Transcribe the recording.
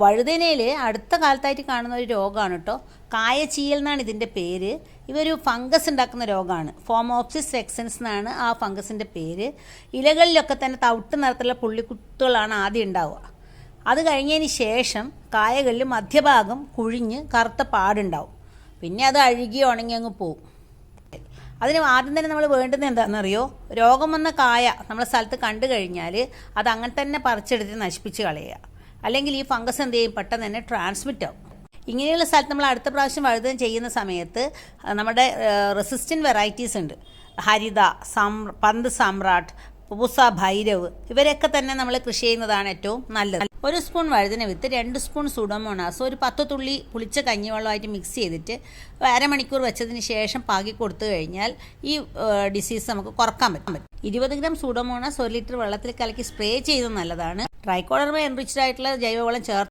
വഴുതനയിൽ അടുത്ത കാലത്തായിട്ട് കാണുന്ന ഒരു രോഗമാണ് കേട്ടോ. കായച്ചീയൽ എന്നാണ് ഇതിൻ്റെ പേര്. ഇതൊരു ഫംഗസ് ഉണ്ടാക്കുന്ന രോഗമാണ്. ഫോമോപ്സിസ് വെക്സൻസ് എന്നാണ് ആ ഫംഗസിൻ്റെ പേര്. ഇലകളിലൊക്കെ തന്നെ തവിട്ട് നിറത്തിലുള്ള പുള്ളിക്കുത്തുകളാണ് ആദ്യം ഉണ്ടാവുക. അത് കഴിഞ്ഞതിന് ശേഷം കായകളിൽ മധ്യഭാഗം കുഴിഞ്ഞ് കറുത്ത പാടുണ്ടാവും. പിന്നെ അത് അഴുകി ഉണങ്ങി അങ്ങ് പോവും. അതിന് ആദ്യം തന്നെ നമ്മൾ വേണ്ടുന്നത് എന്താണെന്നറിയോ? രോഗം വന്ന കായ നമ്മളെ സ്ഥലത്ത് കണ്ടു കഴിഞ്ഞാൽ അത് അങ്ങനെ തന്നെ പറിച്ചെടുത്ത് നശിപ്പിച്ച് കളയുക. അല്ലെങ്കിൽ ഈ ഫംഗസ് എന്ത് ചെയ്യും, പെട്ടെന്ന് തന്നെ ട്രാൻസ്മിറ്റ് ആവും. ഇങ്ങനെയുള്ള സ്ഥലത്ത് നമ്മൾ അടുത്ത പ്രാവശ്യം വഴുതന ചെയ്യുന്ന സമയത്ത് നമ്മുടെ റെസിസ്റ്റൻറ്റ് വെറൈറ്റീസ് ഉണ്ട്. ഹരിത, പന്ത് സമ്രാട്ട്, പൂസ ഭൈരവ്, ഇവരൊക്കെ തന്നെ നമ്മൾ കൃഷി ചെയ്യുന്നതാണ് ഏറ്റവും നല്ലത്. 1 സ്പൂൺ വഴുതന വിത്ത് 2 സ്പൂൺ സൂഡോമോണാസ് ഒരു 10 തുള്ളി പുളിച്ച കഞ്ഞിവെള്ളമായിട്ട് മിക്സ് ചെയ്തിട്ട് അരമണിക്കൂർ വെച്ചതിന് ശേഷം പാകി കൊടുത്തു കഴിഞ്ഞാൽ ഈ ഡിസീസ് നമുക്ക് കുറക്കാൻ പറ്റും. 20 ഗ്രാം സൂഡോമോണാസ് 1 ലിറ്റർ വെള്ളത്തിൽ കലക്കി സ്പ്രേ ചെയ്യുന്നത് നല്ലതാണ്. ട്രൈക്കോഡർമ എൻറിച്ച്ഡ് ആയിട്ടുള്ള ജൈവവളം ചേർത്ത്